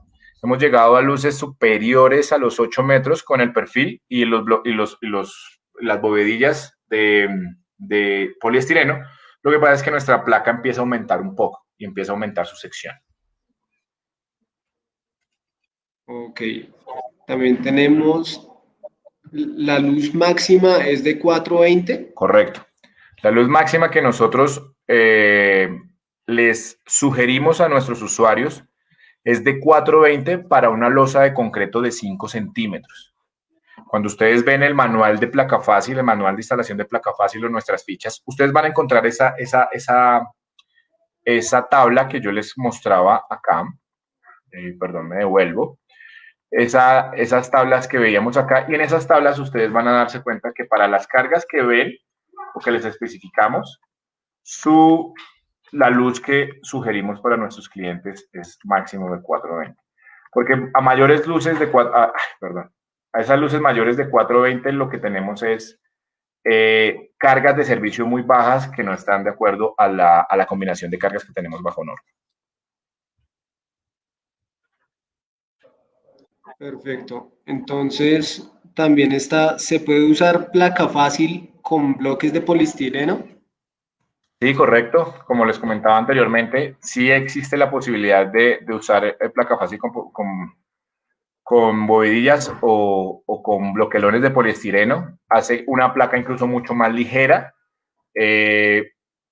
Speaker 2: Hemos llegado a luces superiores a los 8 metros con el perfil y las bovedillas de poliestireno. Lo que pasa es que nuestra placa empieza a aumentar un poco y empieza a aumentar su sección.
Speaker 1: Ok. También tenemos, la luz máxima es de 420.
Speaker 2: Correcto. La luz máxima que nosotros les sugerimos a nuestros usuarios es de 420 para una losa de concreto de 5 centímetros. Cuando ustedes ven el manual de Placa Fácil, el manual de instalación de Placa Fácil o nuestras fichas, ustedes van a encontrar esa tabla que yo les mostraba acá. Perdón, me devuelvo. Esas tablas que veíamos acá, y en esas tablas ustedes van a darse cuenta que para las cargas que ven o que les especificamos, su la luz que sugerimos para nuestros clientes es máximo de 420. Porque a mayores luces de a esas luces mayores de 420 lo que tenemos es cargas de servicio muy bajas que no están de acuerdo a la combinación de cargas que tenemos bajo norma.
Speaker 1: Perfecto. Entonces, también se puede usar placa fácil con bloques de poliestireno.
Speaker 2: Sí, correcto. Como les comentaba anteriormente, sí existe la posibilidad de usar placa fácil con bovedillas o con bloquelones de poliestireno. Hace una placa incluso mucho más ligera.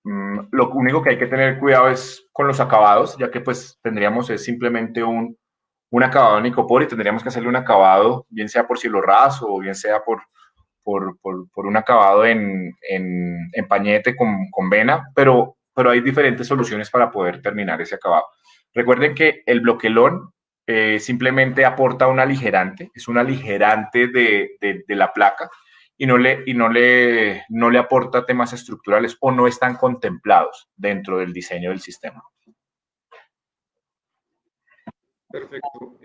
Speaker 2: Lo único que hay que tener cuidado es con los acabados, ya que pues tendríamos es simplemente un acabado en icopor y tendríamos que hacerle un acabado, bien sea por cielo raso o bien sea por un acabado en pañete con vena, pero hay diferentes soluciones para poder terminar ese acabado. Recuerden que el bloquelón simplemente aporta un aligerante, es un aligerante de la placa y no le aporta temas estructurales o no están contemplados dentro del diseño del sistema.
Speaker 1: Perfecto.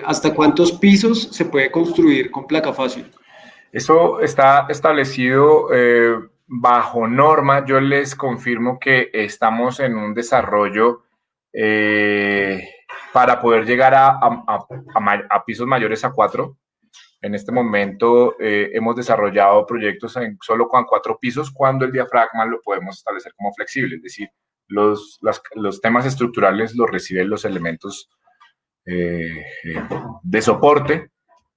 Speaker 1: ¿Hasta cuántos pisos se puede construir con placa fácil?
Speaker 2: Eso está establecido bajo norma. Yo les confirmo que estamos en un desarrollo para poder llegar a pisos mayores a 4. En este momento hemos desarrollado proyectos solo con 4 pisos, cuando el diafragma lo podemos establecer como flexible, es decir, los temas estructurales los reciben los elementos de soporte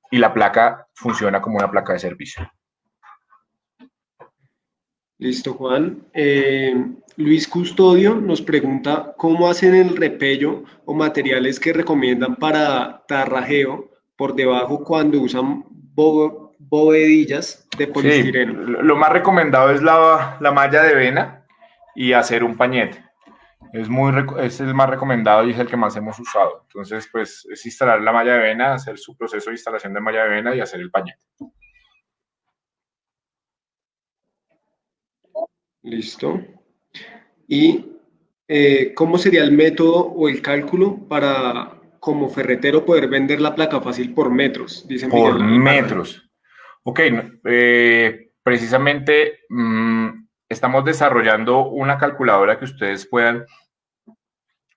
Speaker 2: y la placa funciona como una placa de servicio.
Speaker 1: Listo, Juan. Luis Custodio nos pregunta cómo hacen el repello o materiales que recomiendan para tarrajeo por debajo cuando usan bovedillas de
Speaker 2: Sí,
Speaker 1: poliestireno.
Speaker 2: lo más recomendado es la malla de vena y hacer un pañete. Es el más recomendado y es el que más hemos usado. Entonces, pues, es instalar la malla de vena, hacer su proceso de instalación de malla de vena y hacer el pañete.
Speaker 1: Listo. ¿Y cómo sería el método o el cálculo para, como ferretero, poder vender la placa fácil por metros? Dice
Speaker 2: Por
Speaker 1: Miguel Alvarado.
Speaker 2: metros. Ok, precisamente estamos desarrollando una calculadora que ustedes puedan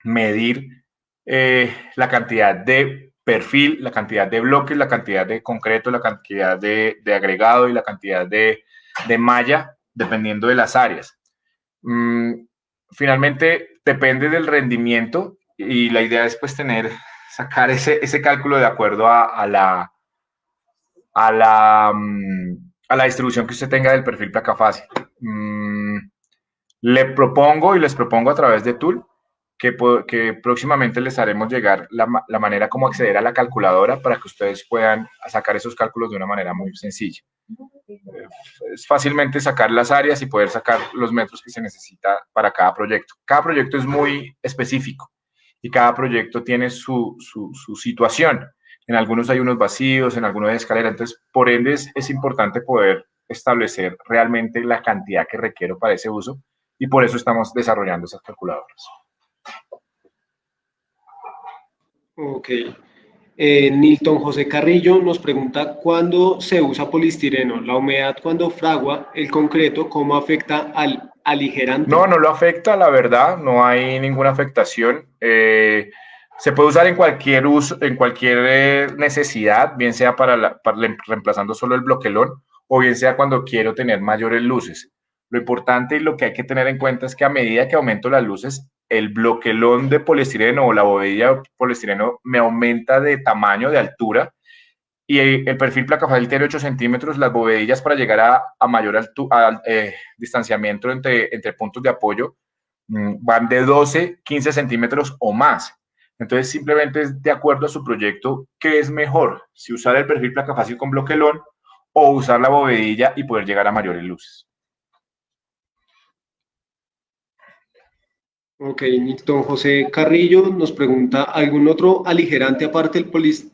Speaker 2: medir la cantidad de perfil, la cantidad de bloques, la cantidad de concreto, la cantidad de agregado y la cantidad de malla, dependiendo de las áreas. Finalmente, depende del rendimiento y la idea es pues sacar ese cálculo de acuerdo a la distribución que usted tenga del perfil placa fácil. Les propongo a través de Tool que próximamente les haremos llegar la manera como acceder a la calculadora para que ustedes puedan sacar esos cálculos de una manera muy sencilla. Es fácilmente sacar las áreas y poder sacar los metros que se necesita para cada proyecto. Cada proyecto es muy específico y cada proyecto tiene su situación. En algunos hay unos vacíos, en algunos hay escalera. Entonces, por ende, es importante poder establecer realmente la cantidad que requiero para ese uso y por eso estamos desarrollando esas calculadoras.
Speaker 1: Ok. Nilton José Carrillo nos pregunta cuándo se usa poliestireno, la humedad cuando fragua el concreto, cómo afecta al aligerante.
Speaker 2: No lo afecta, la verdad, no hay ninguna afectación. Se puede usar en cualquier uso, en cualquier necesidad, bien sea reemplazando solo el bloquelón o bien sea cuando quiero tener mayores luces. Lo importante y lo que hay que tener en cuenta es que a medida que aumento las luces, el bloquelón de poliestireno o la bobedilla de poliestireno me aumenta de tamaño, de altura, y el perfil placa fácil tiene 8 centímetros, las bovedillas para llegar a mayor distanciamiento entre puntos de apoyo van de 12, 15 centímetros o más. Entonces, simplemente es de acuerdo a su proyecto qué es mejor, si usar el perfil placa fácil con bloquelón o usar la bovedilla y poder llegar a mayores luces.
Speaker 1: Ok, Nilton José Carrillo nos pregunta, ¿algún otro aligerante aparte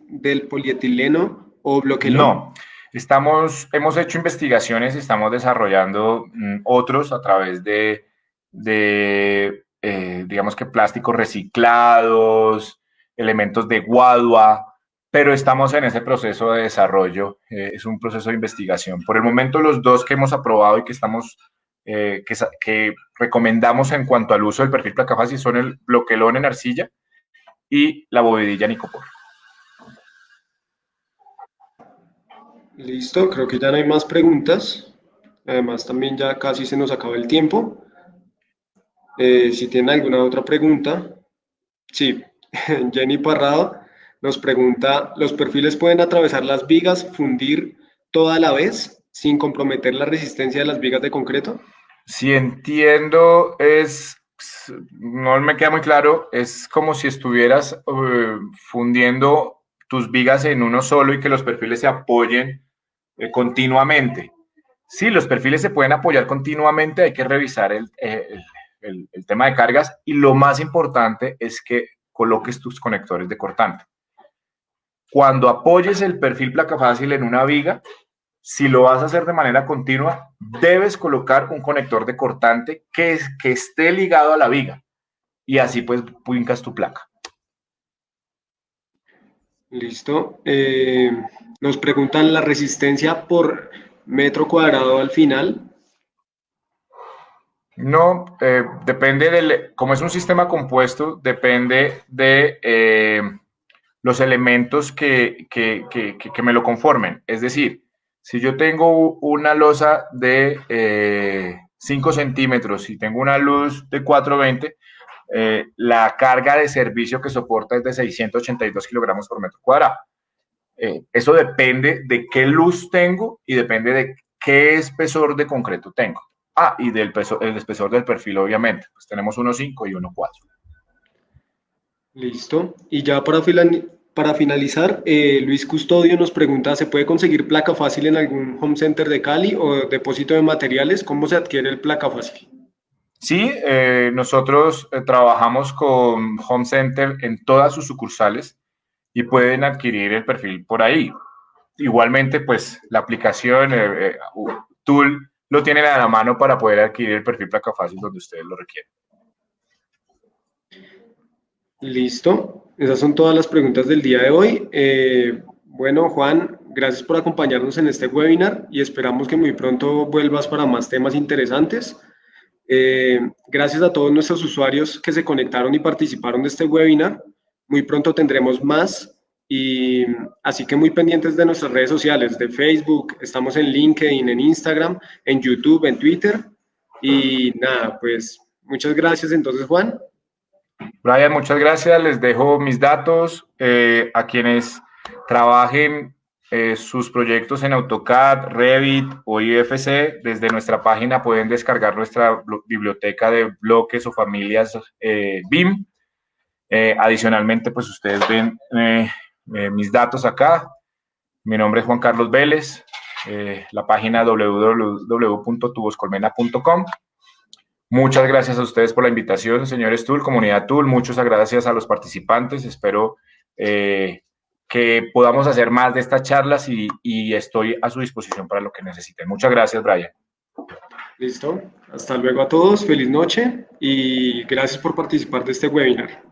Speaker 1: del polietileno o bloquelón?
Speaker 2: No, hemos hecho investigaciones y estamos desarrollando otros a través de digamos que plásticos reciclados, elementos de guadua, pero estamos en ese proceso de desarrollo, es un proceso de investigación. Por el momento, los dos que hemos aprobado y que estamos, que recomendamos en cuanto al uso del perfil placa fácil son el bloquelón en arcilla y la bovedilla en icopor.
Speaker 1: Listo, creo que ya no hay más preguntas. Además, también ya casi se nos acaba el tiempo. Si tienen alguna otra pregunta, sí, Jenny Parrado nos pregunta, ¿los perfiles pueden atravesar las vigas, fundir toda la vez sin comprometer la resistencia de las vigas de concreto?
Speaker 2: Si entiendo, no me queda muy claro, es como si estuvieras fundiendo tus vigas en uno solo y que los perfiles se apoyen continuamente. Sí, los perfiles se pueden apoyar continuamente, hay que revisar el tema de cargas y lo más importante es que coloques tus conectores de cortante. Cuando apoyes el perfil placa fácil en una viga, si lo vas a hacer de manera continua, debes colocar un conector de cortante que esté ligado a la viga y así pues puncas tu placa.
Speaker 1: Listo. Nos preguntan la resistencia por metro cuadrado al final.
Speaker 2: No, depende como es un sistema compuesto, depende de los elementos que me lo conformen. Es decir, si yo tengo una losa de 5 centímetros y tengo una luz de 420, la carga de servicio que soporta es de 682 kilogramos por metro cuadrado. Eso depende de qué luz tengo y depende de qué espesor de concreto tengo. Ah, y el espesor del perfil, obviamente. Pues tenemos 1.5 y 1.4.
Speaker 1: Listo. Y ya para finalizar, Luis Custodio nos pregunta, ¿se puede conseguir placa fácil en algún home center de Cali o depósito de materiales? ¿Cómo se adquiere el placa fácil?
Speaker 2: Sí, nosotros trabajamos con Home Center en todas sus sucursales y pueden adquirir el perfil por ahí. Igualmente, pues la aplicación Tool lo tienen a la mano para poder adquirir el perfil placa fácil donde ustedes lo requieren.
Speaker 1: Listo. Esas son todas las preguntas del día de hoy. Bueno, Juan, gracias por acompañarnos en este webinar y esperamos que muy pronto vuelvas para más temas interesantes. Gracias a todos nuestros usuarios que se conectaron y participaron de este webinar. Muy pronto tendremos más y así que muy pendientes de nuestras redes sociales, de Facebook, estamos en LinkedIn, en Instagram, en YouTube, en Twitter y nada, pues muchas gracias entonces, Juan.
Speaker 2: Brian, muchas gracias. Les dejo mis datos a quienes trabajen sus proyectos en AutoCAD, Revit o IFC. Desde nuestra página pueden descargar nuestra biblioteca de bloques o familias BIM. Adicionalmente, pues ustedes ven mis datos acá. Mi nombre es Juan Carlos Vélez. La página www.tuboscolmena.com. Muchas gracias a ustedes por la invitación, señores Tool, comunidad Tool. Muchas gracias a los participantes. Espero que podamos hacer más de estas charlas y estoy a su disposición para lo que necesiten. Muchas gracias, Brian.
Speaker 1: Listo. Hasta luego a todos. Feliz noche y gracias por participar de este webinar.